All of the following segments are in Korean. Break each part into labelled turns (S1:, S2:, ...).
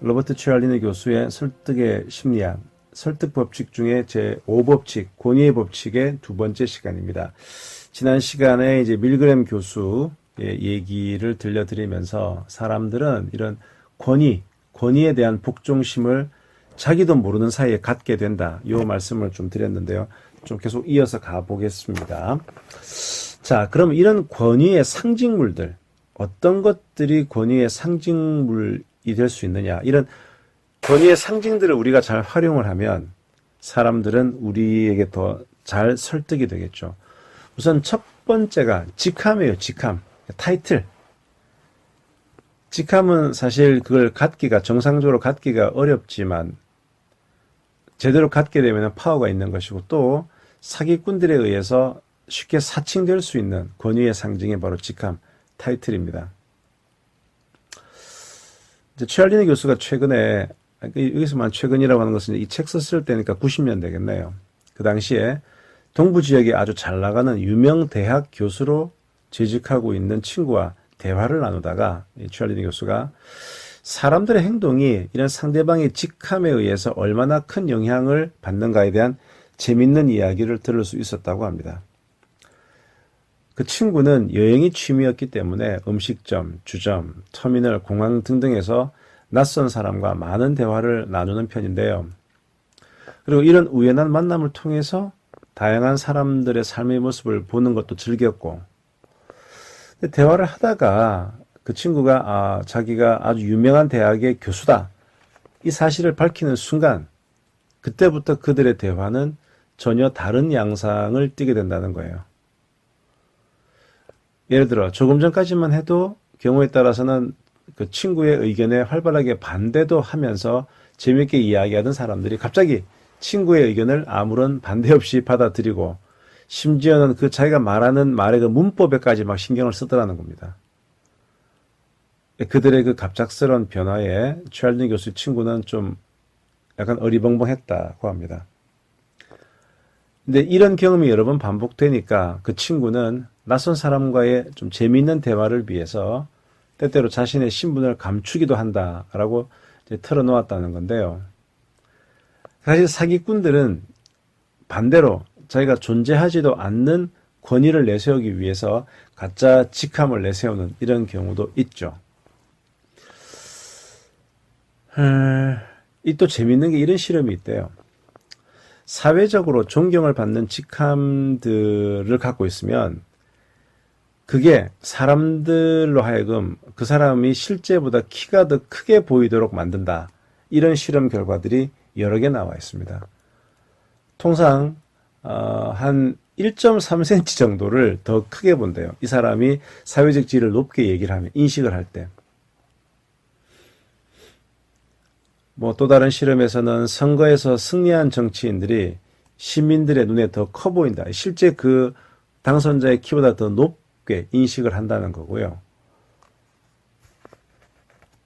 S1: 로버트 치알디니 교수의 설득의 심리학, 설득 법칙 중에 제5법칙, 권위의 법칙의 두 번째 시간입니다. 지난 시간에 이제 밀그램 교수의 얘기를 들려드리면서 사람들은 이런 권위에 대한 복종심을 자기도 모르는 사이에 갖게 된다. 이 말씀을 좀 드렸는데요. 좀 계속 이어서 가보겠습니다. 자, 그럼 이런 권위의 상징물들, 어떤 것들이 권위의 상징물이 될 수 있느냐. 이런 권위의 상징들을 우리가 잘 활용을 하면 사람들은 우리에게 더 잘 설득이 되겠죠. 우선 첫 번째가 직함이에요. 직함. 타이틀. 직함은 사실 그걸 정상적으로 갖기가 어렵지만 제대로 갖게 되면 파워가 있는 것이고 또 사기꾼들에 의해서 쉽게 사칭될 수 있는 권위의 상징이 바로 직함, 타이틀입니다. 이제 치알디니 교수가 최근에, 여기서만 최근이라고 하는 것은 이 책 썼을 때니까 90년 되겠네요. 그 당시에 동부 지역에 아주 잘 나가는 유명 대학 교수로 재직하고 있는 친구와 대화를 나누다가 치알디니 교수가 사람들의 행동이 이런 상대방의 직함에 의해서 얼마나 큰 영향을 받는가에 대한 재밌는 이야기를 들을 수 있었다고 합니다. 그 친구는 여행이 취미였기 때문에 음식점, 주점, 터미널, 공항 등등에서 낯선 사람과 많은 대화를 나누는 편인데요. 그리고 이런 우연한 만남을 통해서 다양한 사람들의 삶의 모습을 보는 것도 즐겼고, 대화를 하다가 그 친구가 자기가 아주 유명한 대학의 교수다, 이 사실을 밝히는 순간 그때부터 그들의 대화는 전혀 다른 양상을 띠게 된다는 거예요. 예를 들어 조금 전까지만 해도 경우에 따라서는 그 친구의 의견에 활발하게 반대도 하면서 재밌게 이야기하던 사람들이 갑자기 친구의 의견을 아무런 반대 없이 받아들이고 심지어는 그 자기가 말하는 말의 그 문법에까지 막 신경을 쓰더라는 겁니다. 그들의 그 갑작스러운 변화에 치알디니 교수의 친구는 좀 약간 어리벙벙했다고 합니다. 근데 이런 경험이 여러 번 반복되니까 그 친구는 낯선 사람과의 좀 재미있는 대화를 위해서 때때로 자신의 신분을 감추기도 한다라고 이제 털어놓았다는 건데요. 사실 사기꾼들은 반대로 자기가 존재하지도 않는 권위를 내세우기 위해서 가짜 직함을 내세우는 이런 경우도 있죠. 이 또 재밌는 게 이런 실험이 있대요. 사회적으로 존경을 받는 직함들을 갖고 있으면 그게 사람들로 하여금 그 사람이 실제보다 키가 더 크게 보이도록 만든다. 이런 실험 결과들이 여러 개 나와 있습니다. 통상 한 1.3cm 정도를 더 크게 본대요. 이 사람이 사회적 지위를 높게 얘기를 하면, 인식을 할 때. 또 다른 실험에서는 선거에서 승리한 정치인들이 시민들의 눈에 더 커 보인다. 실제 그 당선자의 키보다 더 높게 인식을 한다는 거고요.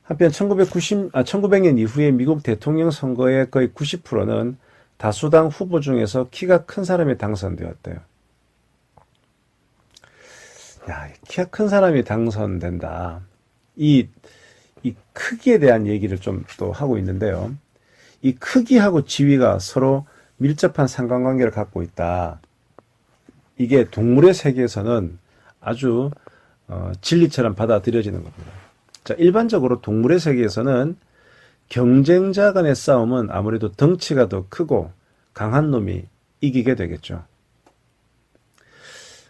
S1: 한편 1900년 이후에 미국 대통령 선거의 거의 90%는 다수당 후보 중에서 키가 큰 사람이 당선되었대요. 야, 키가 큰 사람이 당선된다. 이 크기에 대한 얘기를 좀 또 하고 있는데요. 이 크기하고 지위가 서로 밀접한 상관관계를 갖고 있다. 이게 동물의 세계에서는 아주 진리처럼 받아들여지는 겁니다. 자, 일반적으로 동물의 세계에서는 경쟁자 간의 싸움은 아무래도 덩치가 더 크고 강한 놈이 이기게 되겠죠.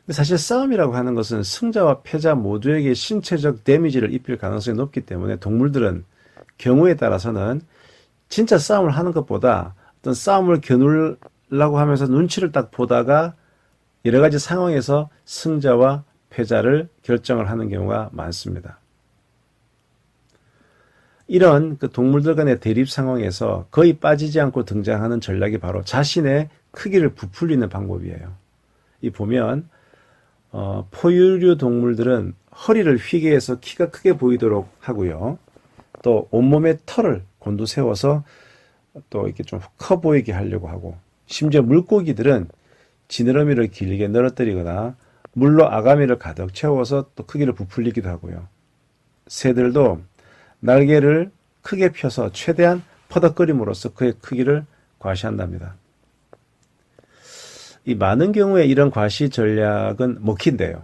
S1: 사실 싸움이라고 하는 것은 승자와 패자 모두에게 신체적 데미지를 입힐 가능성이 높기 때문에 동물들은 경우에 따라서는 진짜 싸움을 하는 것보다 어떤 싸움을 겨누려고 하면서 눈치를 딱 보다가 여러 가지 상황에서 승자와 패자를 결정을 하는 경우가 많습니다. 이런 그 동물들 간의 대립 상황에서 거의 빠지지 않고 등장하는 전략이 바로 자신의 크기를 부풀리는 방법이에요. 이 보면 포유류 동물들은 허리를 휘게 해서 키가 크게 보이도록 하고요. 또 온몸에 털을 곤두세워서 또 이렇게 좀 커 보이게 하려고 하고, 심지어 물고기들은 지느러미를 길게 늘어뜨리거나 물로 아가미를 가득 채워서 또 크기를 부풀리기도 하고요. 새들도 날개를 크게 펴서 최대한 퍼덕거림으로써 그의 크기를 과시한답니다. 이 많은 경우에 이런 과시 전략은 먹힌대요.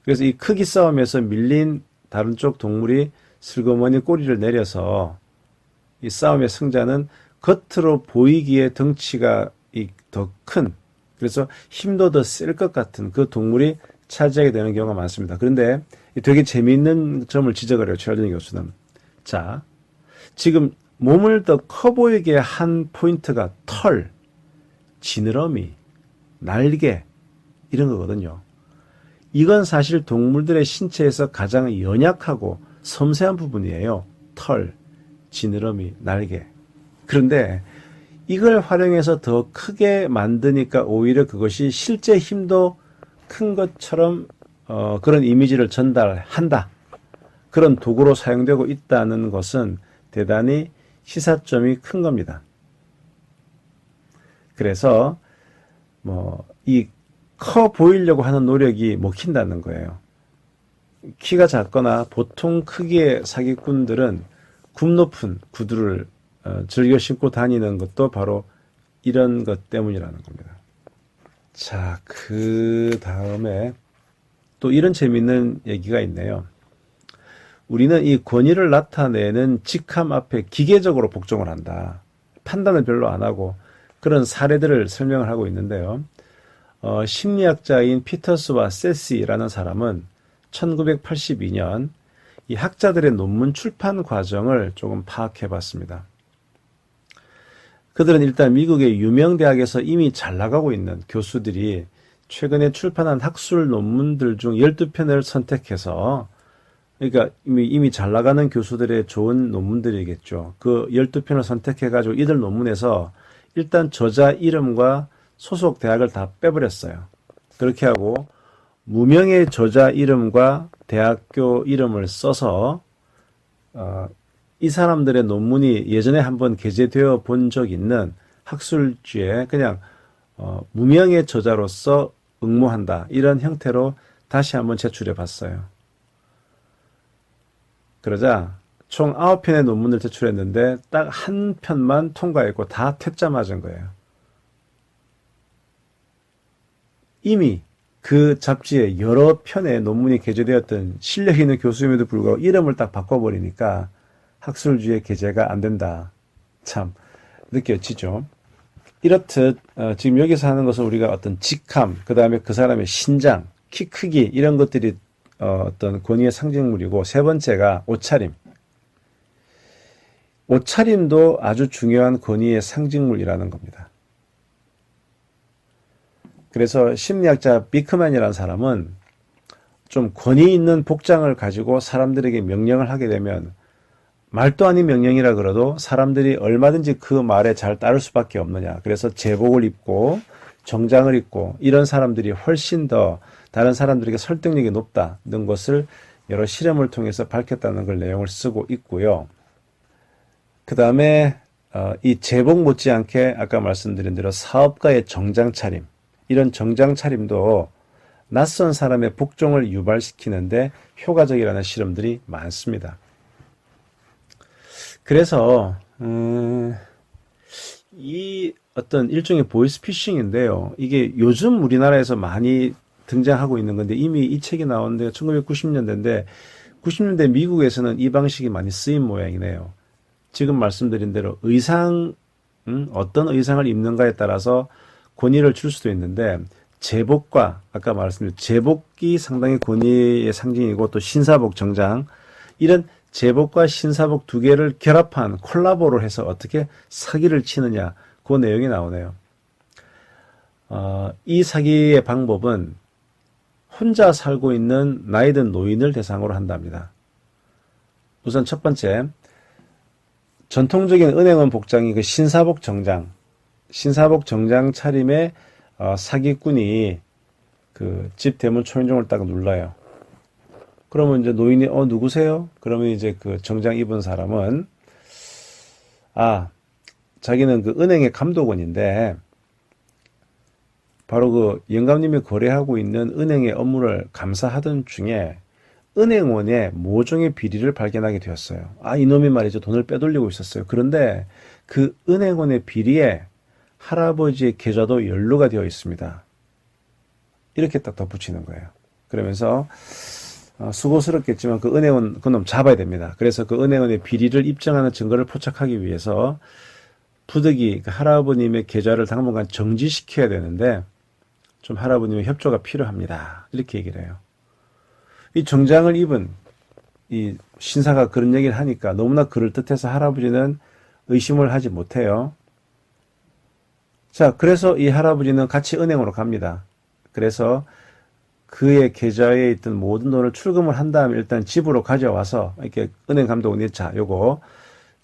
S1: 그래서 이 크기 싸움에서 밀린 다른 쪽 동물이 슬그머니 꼬리를 내려서 이 싸움의 승자는 겉으로 보이기에 덩치가 더 큰, 그래서 힘도 더 셀 것 같은 그 동물이 차지하게 되는 경우가 많습니다. 그런데 되게 재미있는 점을 지적을 해요, 최하준 교수는. 자, 지금 몸을 더 커 보이게 한 포인트가 털, 지느러미, 날개 이런 거거든요. 이건 사실 동물들의 신체에서 가장 연약하고 섬세한 부분이에요. 털, 지느러미, 날개. 그런데 이걸 활용해서 더 크게 만드니까 오히려 그것이 실제 힘도 큰 것처럼 그런 이미지를 전달한다. 그런 도구로 사용되고 있다는 것은 대단히 시사점이 큰 겁니다. 그래서 이 커 보이려고 하는 노력이 먹힌다는 거예요. 키가 작거나 보통 크기의 사기꾼들은 굽 높은 구두를 즐겨 신고 다니는 것도 바로 이런 것 때문이라는 겁니다. 자, 그 다음에 또 이런 재미있는 얘기가 있네요. 우리는 이 권위를 나타내는 직함 앞에 기계적으로 복종을 한다. 판단을 별로 안 하고 그런 사례들을 설명을 하고 있는데요. 심리학자인 피터스와 세시라는 사람은 1982년 이 학자들의 논문 출판 과정을 조금 파악해 봤습니다. 그들은 일단 미국의 유명 대학에서 이미 잘 나가고 있는 교수들이 최근에 출판한 학술 논문들 중 12편을 선택해서, 그러니까 이미 잘 나가는 교수들의 좋은 논문들이겠죠. 그 12편을 선택해가지고 이들 논문에서 일단 저자 이름과 소속 대학을 다 빼버렸어요. 그렇게 하고 무명의 저자 이름과 대학교 이름을 써서 이 사람들의 논문이 예전에 한번 게재되어 본 적 있는 학술지에 그냥 무명의 저자로서 응모한다. 이런 형태로 다시 한번 제출해 봤어요. 그러자 총 9편의 논문을 제출했는데 딱 한 편만 통과했고 다 퇴짜 맞은 거예요. 이미 그 잡지에 여러 편의 논문이 게재되었던 실력 있는 교수임에도 불구하고 이름을 딱 바꿔버리니까 학술지에 게재가 안 된다. 참 느껴지죠. 이렇듯 지금 여기서 하는 것은 우리가 어떤 직함, 그 다음에 그 사람의 신장, 키 크기 이런 것들이 어떤 권위의 상징물이고, 세 번째가 옷차림. 옷차림도 아주 중요한 권위의 상징물이라는 겁니다. 그래서 심리학자 비크만이라는 사람은 좀 권위 있는 복장을 가지고 사람들에게 명령을 하게 되면 말도 아닌 명령이라 그래도 사람들이 얼마든지 그 말에 잘 따를 수밖에 없느냐. 그래서 제복을 입고 정장을 입고 이런 사람들이 훨씬 더 다른 사람들에게 설득력이 높다는 것을 여러 실험을 통해서 밝혔다는 걸 내용을 쓰고 있고요. 그 다음에 이 제복 못지않게 아까 말씀드린 대로 사업가의 정장 차림, 이런 정장 차림도 낯선 사람의 복종을 유발시키는데 효과적이라는 실험들이 많습니다. 그래서 이 어떤 일종의 보이스피싱인데요. 이게 요즘 우리나라에서 많이 등장하고 있는 건데, 이미 이 책이 나온 데가 1990년대인데 90년대 미국에서는 이 방식이 많이 쓰인 모양이네요. 지금 말씀드린 대로 어떤 의상을 입는가에 따라서 권위를 줄 수도 있는데, 제복과 아까 말씀드린 제복이 상당히 권위의 상징이고, 또 신사복, 정장, 이런 제복과 신사복 두 개를 결합한 콜라보를 해서 어떻게 사기를 치느냐, 그 내용이 나오네요. 이 사기의 방법은 혼자 살고 있는 나이든 노인을 대상으로 한답니다. 우선 첫 번째, 전통적인 은행원 복장이 그 신사복 정장 차림에 사기꾼이 그 집 대문 초인종을 딱 눌러요. 그러면 이제 노인이 누구세요? 그러면 이제 그 정장 입은 사람은 자기는 그 은행의 감독원인데 바로 그 영감님이 거래하고 있는 은행의 업무를 감사하던 중에 은행원의 모종의 비리를 발견하게 되었어요. 아, 이놈이 말이죠. 돈을 빼돌리고 있었어요. 그런데 그 은행원의 비리에 할아버지의 계좌도 연루가 되어 있습니다. 이렇게 딱 덧붙이는 거예요. 그러면서 수고스럽겠지만 그 은행원 그놈 잡아야 됩니다. 그래서 그 은행원의 비리를 입증하는 증거를 포착하기 위해서 부득이 그 할아버님의 계좌를 당분간 정지시켜야 되는데 좀 할아버님의 협조가 필요합니다. 이렇게 얘기를 해요. 이 정장을 입은 이 신사가 그런 얘기를 하니까 너무나 그럴듯해서 할아버지는 의심을 하지 못해요. 자, 그래서 이 할아버지는 같이 은행으로 갑니다. 그래서 그의 계좌에 있던 모든 돈을 출금을 한 다음에 일단 집으로 가져와서 이렇게 은행 감독원이 자, 요거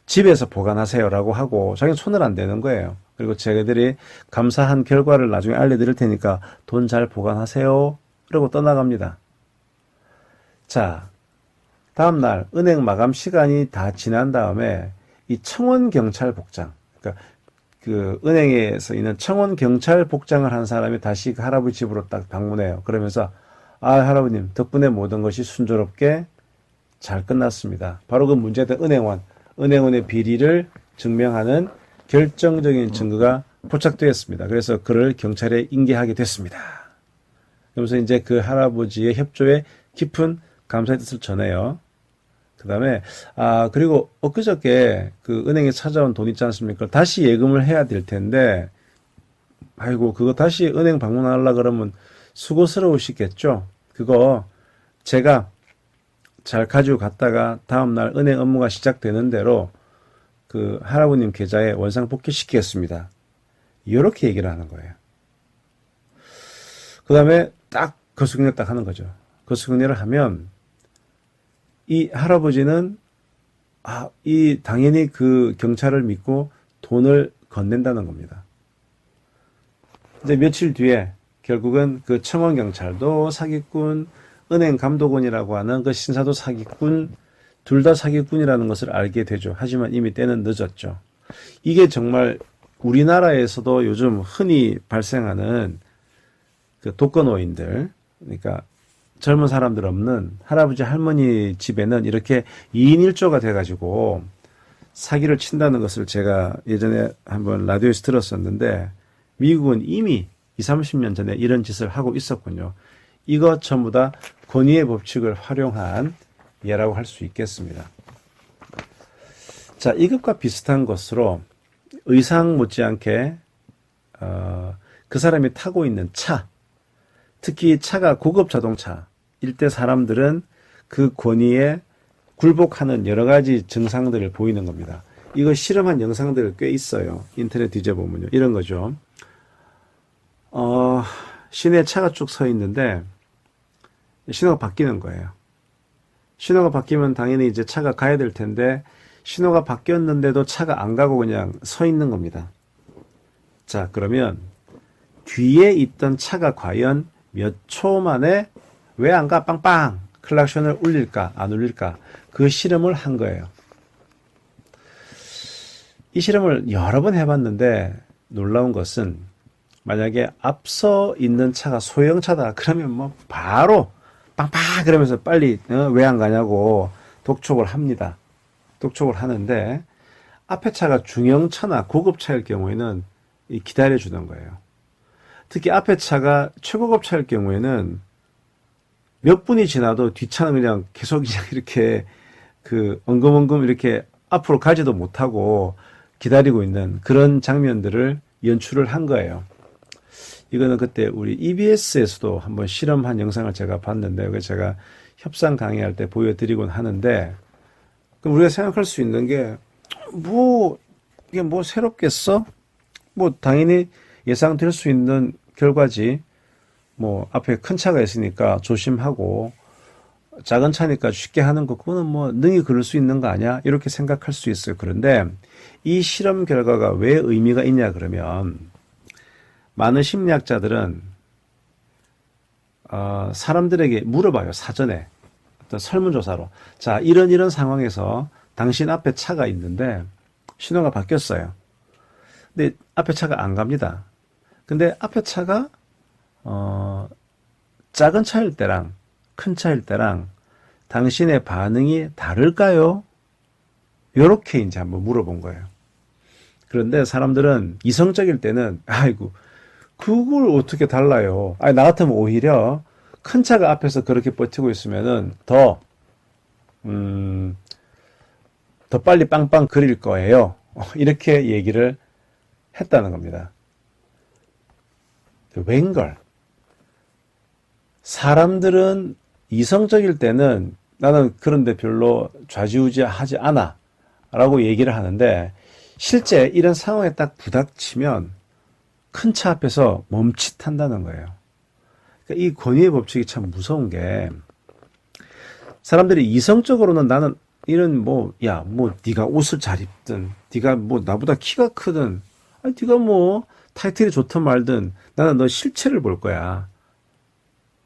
S1: 집에서 보관하세요라고 하고 자기는 손을 안 대는 거예요. 그리고 저희들이 감사한 결과를 나중에 알려드릴 테니까 돈 잘 보관하세요. 그러고 떠나갑니다. 자, 다음날 은행 마감 시간이 다 지난 다음에 이 청원경찰복장, 그러니까 그 은행에서 있는 청원경찰복장을 한 사람이 다시 그 할아버지 집으로 딱 방문해요. 그러면서 아, 할아버님 덕분에 모든 것이 순조롭게 잘 끝났습니다. 바로 그 문제된 은행원의 비리를 증명하는 결정적인 증거가 포착되었습니다. 그래서 그를 경찰에 인계하게 됐습니다. 그러면서 이제 그 할아버지의 협조에 깊은 감사의 뜻을 전해요. 그 다음에, 그리고 엊그저께 그 은행에 찾아온 돈 있지 않습니까? 다시 예금을 해야 될 텐데, 아이고, 그거 다시 은행 방문하려고 그러면 수고스러우시겠죠? 그거 제가 잘 가지고 갔다가 다음날 은행 업무가 시작되는 대로 그 할아버님 계좌에 원상 복귀시키겠습니다. 이렇게 얘기를 하는 거예요. 그 다음에 딱 거수경례 딱 하는 거죠. 거수경례를 하면 이 할아버지는 당연히 그 경찰을 믿고 돈을 건넨다는 겁니다. 이제 며칠 뒤에 결국은 그 청원경찰도 사기꾼, 은행 감독원이라고 하는 그 신사도 사기꾼, 둘 다 사기꾼이라는 것을 알게 되죠. 하지만 이미 때는 늦었죠. 이게 정말 우리나라에서도 요즘 흔히 발생하는 그 독거노인들, 그러니까 젊은 사람들 없는 할아버지 할머니 집에는 이렇게 2인 1조가 돼가지고 사기를 친다는 것을 제가 예전에 한번 라디오에서 들었었는데 미국은 이미 20, 30년 전에 이런 짓을 하고 있었군요. 이거 전부 다 권위의 법칙을 활용한 예라고 할 수 있겠습니다. 자, 이것과 비슷한 것으로 의상 못지않게 그 사람이 타고 있는 차, 특히 차가 고급 자동차일 때 사람들은 그 권위에 굴복하는 여러 가지 증상들을 보이는 겁니다. 이거 실험한 영상들 꽤 있어요. 인터넷 뒤져보면요. 이런 거죠. 시내에 차가 쭉 서 있는데 신호가 바뀌는 거예요. 신호가 바뀌면 당연히 이제 차가 가야 될 텐데 신호가 바뀌었는데도 차가 안 가고 그냥 서 있는 겁니다. 자, 그러면 뒤에 있던 차가 과연 몇 초 만에 왜 안 가? 빵빵! 클락션을 울릴까? 안 울릴까? 그 실험을 한 거예요. 이 실험을 여러 번 해봤는데 놀라운 것은 만약에 앞서 있는 차가 소형차다. 그러면 뭐 바로 빵빵! 그러면서 빨리 왜 안 가냐고 독촉을 합니다. 독촉을 하는데 앞에 차가 중형차나 고급차일 경우에는 기다려주는 거예요. 특히 앞에 차가 최고급 차일 경우에는 몇 분이 지나도 뒷차는 그냥 계속 이렇게 엉금엉금 이렇게 앞으로 가지도 못하고 기다리고 있는 그런 장면들을 연출을 한 거예요. 이거는 그때 우리 EBS에서도 한번 실험한 영상을 제가 봤는데, 그걸 제가 협상 강의할 때 보여드리곤 하는데, 그럼 우리가 생각할 수 있는 게, 이게 새롭겠어? 당연히 예상될 수 있는 결과지. 앞에 큰 차가 있으니까 조심하고, 작은 차니까 쉽게 하는 거, 그거는 능히 그럴 수 있는 거 아니야? 이렇게 생각할 수 있어요. 그런데 이 실험 결과가 왜 의미가 있냐 그러면, 많은 심리학자들은 사람들에게 물어봐요. 사전에 어떤 설문조사로. 자, 이런 상황에서 당신 앞에 차가 있는데 신호가 바뀌었어요. 근데 앞에 차가 안 갑니다. 근데 앞에 차가 작은 차일 때랑 큰 차일 때랑 당신의 반응이 다를까요? 요렇게 이제 한번 물어본 거예요. 그런데 사람들은 이성적일 때는 아이고 그걸 어떻게 달라요? 아니 나 같으면 오히려 큰 차가 앞에서 그렇게 버티고 있으면은 더 빨리 빵빵 그릴 거예요. 이렇게 얘기를 했다는 겁니다. 웬걸? 사람들은 이성적일 때는 나는 그런데 별로 좌지우지하지 않아 라고 얘기를 하는데 실제 이런 상황에 딱 부닥치면 큰 차 앞에서 멈칫한다는 거예요. 그러니까 이 권위의 법칙이 참 무서운 게 사람들이 이성적으로는 나는 이런 뭐 네가 옷을 잘 입든 네가 뭐 나보다 키가 크든 아니 네가 뭐 타이틀이 좋든 말든 나는 너 실체를 볼 거야.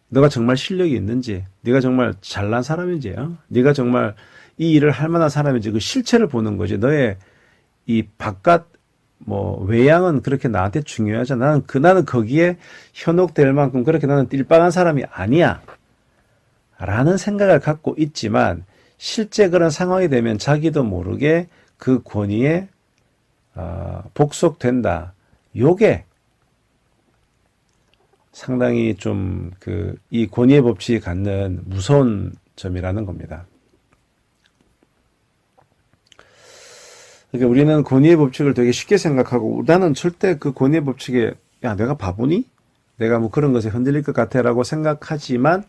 S1: 너가 정말 실력이 있는지, 네가 정말 잘난 사람인지, 네가 정말 이 일을 할 만한 사람인지 그 실체를 보는 거지. 너의 이 바깥 뭐 외양은 그렇게 나한테 중요하잖아. 나는 거기에 현혹될 만큼 그렇게 나는 띨빵한 사람이 아니야. 라는 생각을 갖고 있지만 실제 그런 상황이 되면 자기도 모르게 그 권위에 복속된다. 요게 상당히 좀 이 권위의 법칙이 갖는 무서운 점이라는 겁니다. 그러니까 우리는 권위의 법칙을 되게 쉽게 생각하고 나는 절대 그 권위의 법칙에 야 내가 바보니? 내가 뭐 그런 것에 흔들릴 것 같아 라고 생각하지만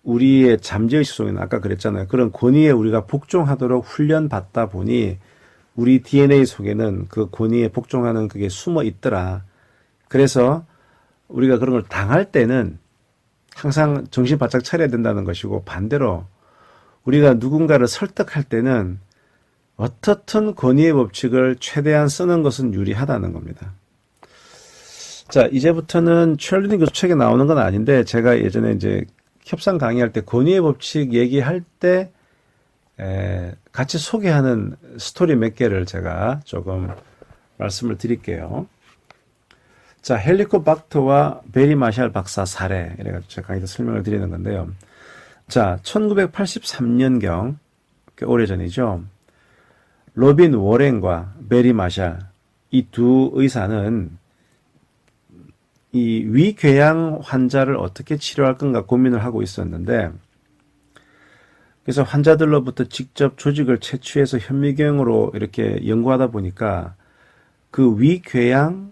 S1: 우리의 잠재의식 속에는 아까 그랬잖아요. 그런 권위에 우리가 복종하도록 훈련받다 보니 우리 DNA 속에는 그 권위에 복종하는 그게 숨어 있더라. 그래서 우리가 그런 걸 당할 때는 항상 정신 바짝 차려야 된다는 것이고 반대로 우리가 누군가를 설득할 때는 어떻든 권위의 법칙을 최대한 쓰는 것은 유리하다는 겁니다. 자, 이제부터는 첼리니 교수 책에 나오는 건 아닌데 제가 예전에 이제 협상 강의할 때 권위의 법칙 얘기할 때 같이 소개하는 스토리 몇 개를 제가 조금 말씀을 드릴게요. 자, 헬리코박터와 베리 마샬 박사 사례 이래가지고 제가 강의에서 설명을 드리는 건데요. 자, 1983년경 오래전이죠. 로빈 워렌과 베리 마샬 이 두 의사는 이 위궤양 환자를 어떻게 치료할 건가 고민을 하고 있었는데 그래서 환자들로부터 직접 조직을 채취해서 현미경으로 이렇게 연구하다 보니까 그 위궤양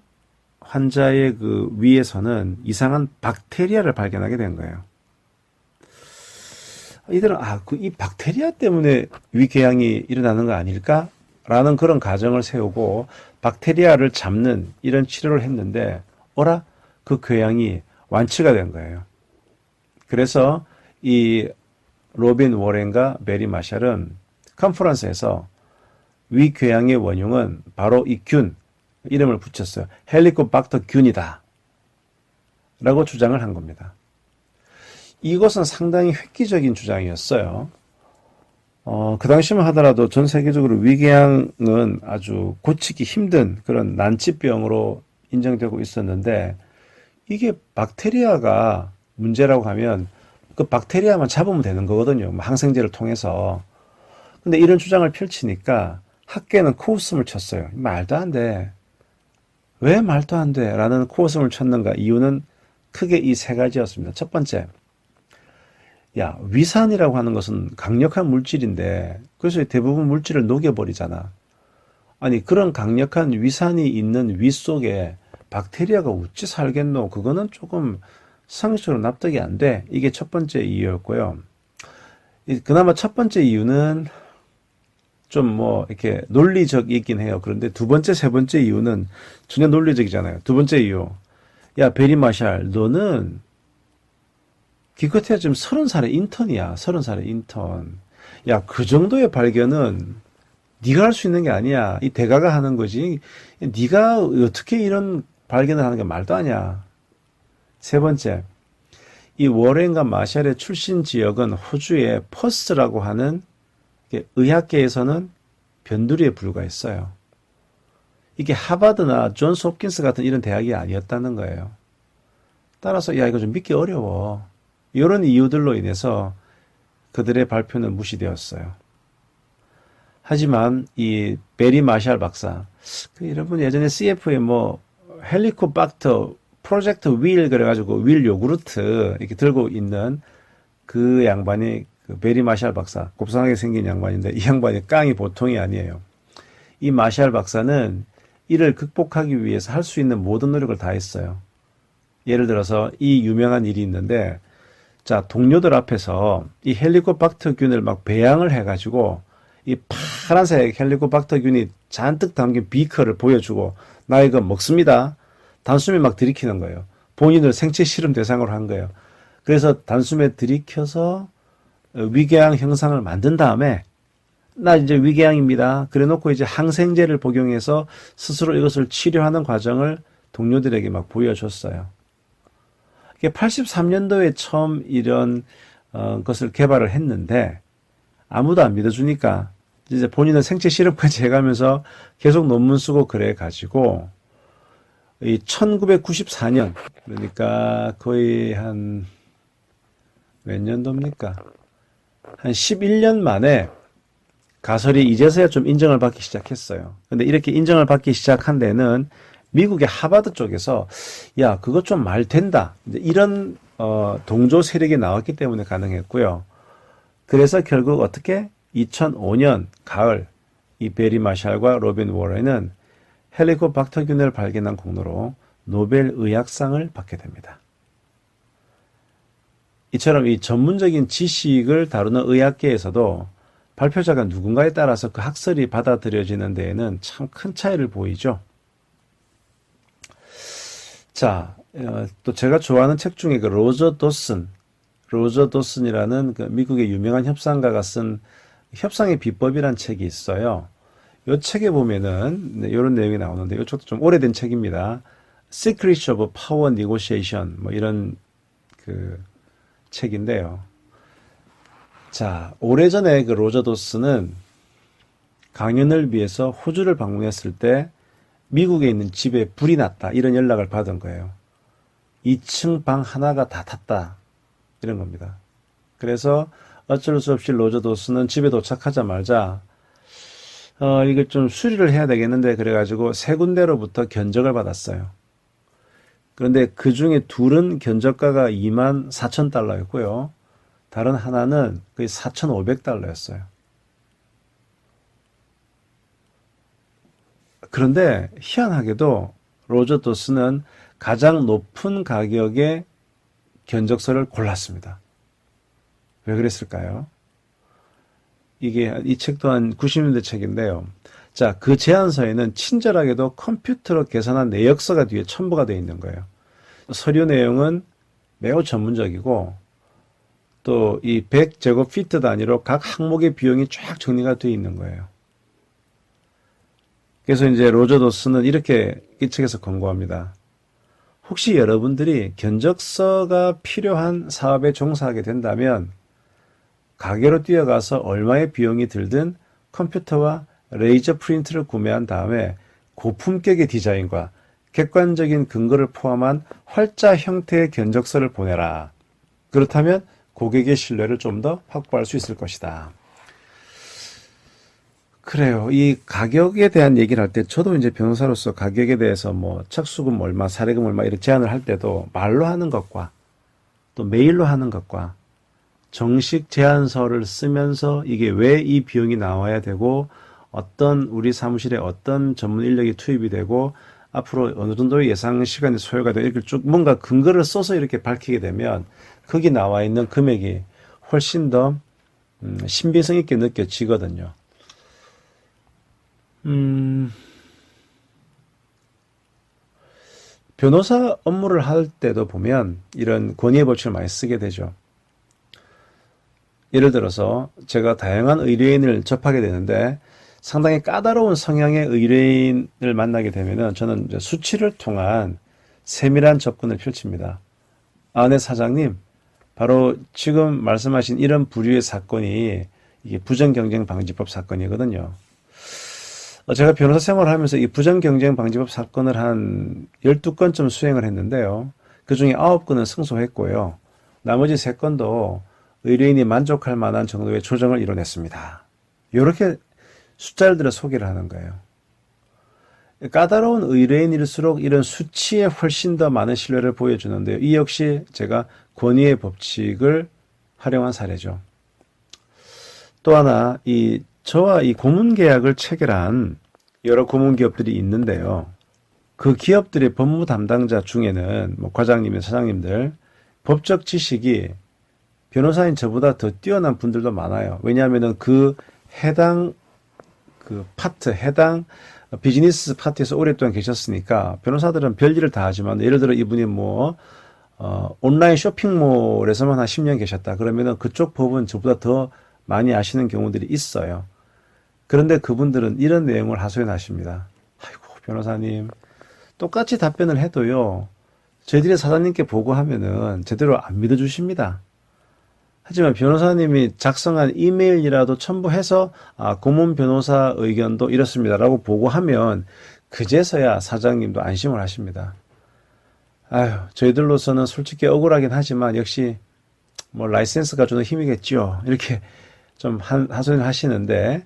S1: 환자의 그 위에서는 이상한 박테리아를 발견하게 된 거예요. 이들은 이 박테리아 때문에 위궤양이 일어나는 거 아닐까? 라는 그런 가정을 세우고 박테리아를 잡는 이런 치료를 했는데 그 궤양이 완치가 된 거예요. 그래서 이 로빈 워렌과 베리 마샬은 컨퍼런스에서 위궤양의 원흉은 바로 이 균, 이름을 붙였어요. 헬리코박터 균이다. 라고 주장을 한 겁니다. 이것은 상당히 획기적인 주장이었어요. 그 당시만 하더라도 전 세계적으로 위궤양은 아주 고치기 힘든 그런 난치병으로 인정되고 있었는데 이게 박테리아가 문제라고 하면 그 박테리아만 잡으면 되는 거거든요. 항생제를 통해서. 근데 이런 주장을 펼치니까 학계는 코웃음을 쳤어요. 말도 안 돼. 왜 말도 안 돼? 라는 코웃음을 쳤는가? 이유는 크게 이 세 가지였습니다. 첫 번째, 위산이라고 하는 것은 강력한 물질인데 그래서 대부분 물질을 녹여버리잖아. 아니 그런 강력한 위산이 있는 위 속에 박테리아가 어찌 살겠노? 그거는 조금 상식적으로 납득이 안 돼. 이게 첫 번째 이유였고요. 그나마 첫 번째 이유는 좀 이렇게 논리적이긴 해요. 그런데 두 번째, 세 번째 이유는 전혀 논리적이잖아요. 두 번째 이유. 베리 마샬, 너는 기껏해야 지금 30살의 인턴이야. 30살의 인턴. 그 정도의 발견은 네가 할 수 있는 게 아니야. 이 대가가 하는 거지. 네가 어떻게 이런 발견을 하는 게 말도 아니야. 세 번째, 이 워렌과 마샬의 출신 지역은 호주의 퍼스라고 하는 의학계에서는 변두리에 불과했어요. 이게 하버드나 존스 홉킨스 같은 이런 대학이 아니었다는 거예요. 따라서 이거 좀 믿기 어려워. 이런 이유들로 인해서 그들의 발표는 무시되었어요. 하지만 이 베리 마샬 박사, 여러분 예전에 CF에 뭐 헬리코박터 프로젝트 윌 그래가지고 윌 요구르트 이렇게 들고 있는 그 양반이 그 베리 마샬 박사, 곱상하게 생긴 양반인데 이 양반이 깡이 보통이 아니에요. 이 마샬 박사는 이를 극복하기 위해서 할 수 있는 모든 노력을 다 했어요. 예를 들어서 이 유명한 일이 있는데, 자, 동료들 앞에서 이 헬리코박터균을 막 배양을 해가지고 이 파란색 헬리코박터균이 잔뜩 담긴 비커를 보여주고 나 이거 먹습니다. 단숨에 막 들이키는 거예요. 본인을 생체 실험 대상으로 한 거예요. 그래서 단숨에 들이켜서 위궤양 형상을 만든 다음에 나 이제 위궤양입니다. 그래 놓고 이제 항생제를 복용해서 스스로 이것을 치료하는 과정을 동료들에게 막 보여줬어요. 83년도에 처음 이런 것을 개발을 했는데 아무도 안 믿어주니까 이제 본인은 생체 실험까지 해가면서 계속 논문 쓰고 그래 가지고 이 1994년 그러니까 거의 한 몇 년도입니까? 한 11년 만에 가설이 이제서야 좀 인정을 받기 시작했어요. 근데 이렇게 인정을 받기 시작한 데는 미국의 하버드 쪽에서 야 그거 좀 말 된다 이런 동조 세력이 나왔기 때문에 가능했고요. 그래서 결국 어떻게 2005년 가을 이 베리 마샬과 로빈 워렌은 헬리코박터균을 발견한 공로로 노벨 의학상을 받게 됩니다. 이처럼 이 전문적인 지식을 다루는 의학계에서도 발표자가 누군가에 따라서 그 학설이 받아들여지는 데에는 참 큰 차이를 보이죠. 자, 또 제가 좋아하는 책 중에 그 로저 도슨이라는 그 미국의 유명한 협상가가 쓴 협상의 비법이란 책이 있어요. 이 책에 보면은 이런 내용이 나오는데 이쪽도 좀 오래된 책입니다. Secrets of Power Negotiation 뭐 이런 그 책인데요. 자, 오래전에 그 로저 도슨은 강연을 위해서 호주를 방문했을 때 미국에 있는 집에 불이 났다 이런 연락을 받은 거예요. 2층 방 하나가 다 탔다 이런 겁니다. 그래서 어쩔 수 없이 로저 도슨은 집에 도착하자마자 이걸 좀 수리를 해야 되겠는데 그래가지고 세 군데로부터 견적을 받았어요. 그런데 그 중에 둘은 견적가가 24,000달러였고요. 다른 하나는 거의 4,500달러였어요. 그런데 희한하게도 로저 도슨은 가장 높은 가격의 견적서를 골랐습니다. 왜 그랬을까요? 이 책 또한 90년대 책인데요. 자, 그 제안서에는 친절하게도 컴퓨터로 계산한 내역서가 뒤에 첨부가 되어 있는 거예요. 서류 내용은 매우 전문적이고 또 이 100제곱피트 단위로 각 항목의 비용이 쫙 정리가 되어 있는 거예요. 그래서 이제 로저 도슨은 이렇게 이 책에서 권고합니다. 혹시 여러분들이 견적서가 필요한 사업에 종사하게 된다면 가게로 뛰어가서 얼마의 비용이 들든 컴퓨터와 레이저 프린트를 구매한 다음에 고품격의 디자인과 객관적인 근거를 포함한 활자 형태의 견적서를 보내라. 그렇다면 고객의 신뢰를 좀 더 확보할 수 있을 것이다. 그래요. 이 가격에 대한 얘기를 할 때 저도 이제 변호사로서 가격에 대해서 뭐 착수금 얼마, 사례금 얼마 이렇게 제안을 할 때도 말로 하는 것과 또 메일로 하는 것과 정식 제안서를 쓰면서 이게 왜 이 비용이 나와야 되고 어떤 우리 사무실에 어떤 전문 인력이 투입이 되고 앞으로 어느 정도의 예상 시간이 소요가 되고 이렇게 쭉 뭔가 근거를 써서 이렇게 밝히게 되면 거기 나와 있는 금액이 훨씬 더 신빙성 있게 느껴지거든요. 변호사 업무를 할 때도 보면 이런 권위의 법칙을 많이 쓰게 되죠. 예를 들어서 제가 다양한 의뢰인을 접하게 되는데 상당히 까다로운 성향의 의뢰인을 만나게 되면은 저는 이제 수치를 통한 세밀한 접근을 펼칩니다. 네, 사장님. 바로 지금 말씀하신 이런 부류의 사건이 이게 부정경쟁방지법 사건이거든요. 제가 변호사 생활을 하면서 이 부정경쟁방지법 사건을 한 12건쯤 수행을 했는데요. 그 중에 9건은 승소했고요. 나머지 3건도 의뢰인이 만족할 만한 정도의 조정을 이뤄냈습니다. 이렇게 숫자를 들어 소개를 하는 거예요. 까다로운 의뢰인일수록 이런 수치에 훨씬 더 많은 신뢰를 보여주는데요. 이 역시 제가 권위의 법칙을 활용한 사례죠. 또 하나, 저와 이 고문 계약을 체결한 여러 고문 기업들이 있는데요. 그 기업들의 법무 담당자 중에는 뭐 과장님이나 사장님들 법적 지식이 변호사인 저보다 더 뛰어난 분들도 많아요. 왜냐하면은 해당 비즈니스 파트에서 오랫동안 계셨으니까 변호사들은 별일을 다 하지만 예를 들어 이분이 온라인 쇼핑몰에서만 한 10년 계셨다. 그러면은 그쪽 법은 저보다 더 많이 아시는 경우들이 있어요. 그런데 그분들은 이런 내용을 하소연하십니다. 아이고, 변호사님. 똑같이 답변을 해도요, 저희들이 사장님께 보고하면은 제대로 안 믿어주십니다. 하지만 변호사님이 작성한 이메일이라도 첨부해서 고문 변호사 의견도 이렇습니다라고 보고하면 그제서야 사장님도 안심을 하십니다. 아유, 저희들로서는 솔직히 억울하긴 하지만 역시 라이센스가 주는 힘이겠죠. 이렇게 좀 하소연을 하시는데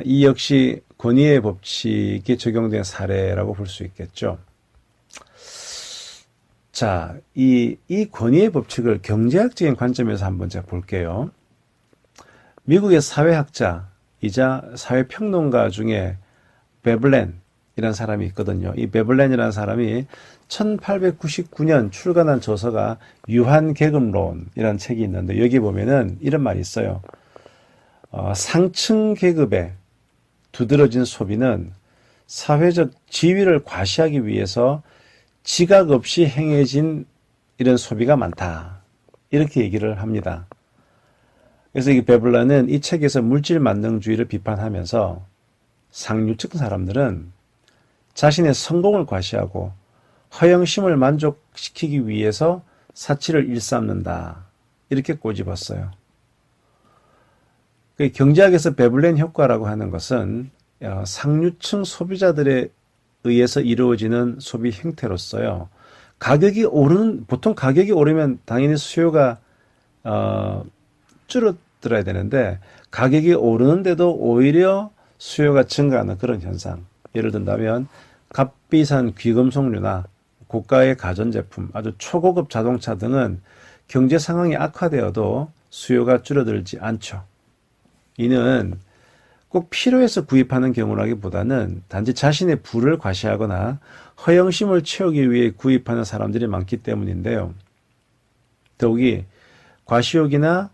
S1: 이 역시 권위의 법칙이 적용된 사례라고 볼 수 있겠죠. 자, 이 권위의 법칙을 경제학적인 관점에서 한번 제가 볼게요. 미국의 사회학자이자 사회평론가 중에 베블렌이라는 사람이 있거든요. 이 베블렌이라는 사람이 1899년 출간한 저서가 유한계급론이라는 책이 있는데 여기 보면은 이런 말이 있어요. 상층 계급의 두드러진 소비는 사회적 지위를 과시하기 위해서 지각 없이 행해진 이런 소비가 많다. 이렇게 얘기를 합니다. 그래서 이 베블란은 이 책에서 물질 만능주의를 비판하면서 상류층 사람들은 자신의 성공을 과시하고 허영심을 만족시키기 위해서 사치를 일삼는다. 이렇게 꼬집었어요. 경제학에서 베블렌 효과라고 하는 것은 상류층 소비자들에 의해서 이루어지는 소비 행태로서요. 보통 가격이 오르면 당연히 수요가 줄어들어야 되는데 가격이 오르는데도 오히려 수요가 증가하는 그런 현상. 예를 든다면 값비싼 귀금속류나 고가의 가전제품, 아주 초고급 자동차 등은 경제 상황이 악화되어도 수요가 줄어들지 않죠. 이는 꼭 필요해서 구입하는 경우라기보다는 단지 자신의 부를 과시하거나 허영심을 채우기 위해 구입하는 사람들이 많기 때문인데요. 더욱이 과시욕이나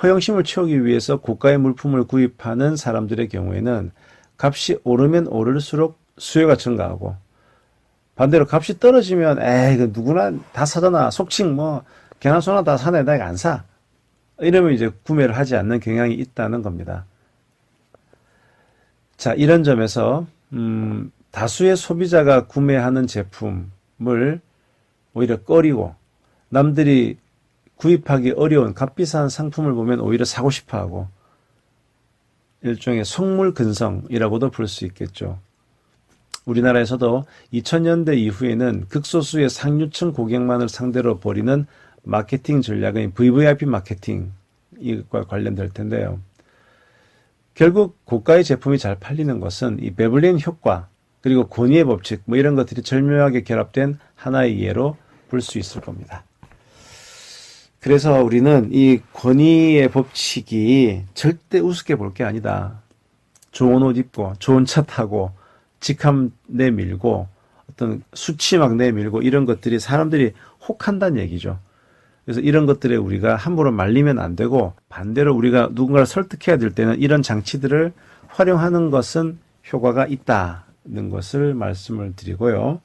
S1: 허영심을 채우기 위해서 고가의 물품을 구입하는 사람들의 경우에는 값이 오르면 오를수록 수요가 증가하고 반대로 값이 떨어지면 이거 누구나 다 사잖아. 속칭 개나 소나 다 사네. 나 이거 안 사. 이러면 이제 구매를 하지 않는 경향이 있다는 겁니다. 자, 이런 점에서 다수의 소비자가 구매하는 제품을 오히려 꺼리고 남들이 구입하기 어려운 값비싼 상품을 보면 오히려 사고 싶어하고 일종의 속물근성이라고도 볼 수 있겠죠. 우리나라에서도 2000년대 이후에는 극소수의 상류층 고객만을 상대로 벌이는 마케팅 전략인 VVIP 마케팅과 관련될 텐데요. 결국 고가의 제품이 잘 팔리는 것은 이 베블린 효과 그리고 권위의 법칙 이런 것들이 절묘하게 결합된 하나의 예로 볼 수 있을 겁니다. 그래서 우리는 이 권위의 법칙이 절대 우습게 볼 게 아니다. 좋은 옷 입고 좋은 차 타고 직함 내밀고 어떤 수치 막 내밀고 이런 것들이 사람들이 혹한다는 얘기죠. 그래서 이런 것들에 우리가 함부로 말리면 안 되고 반대로 우리가 누군가를 설득해야 될 때는 이런 장치들을 활용하는 것은 효과가 있다는 것을 말씀을 드리고요.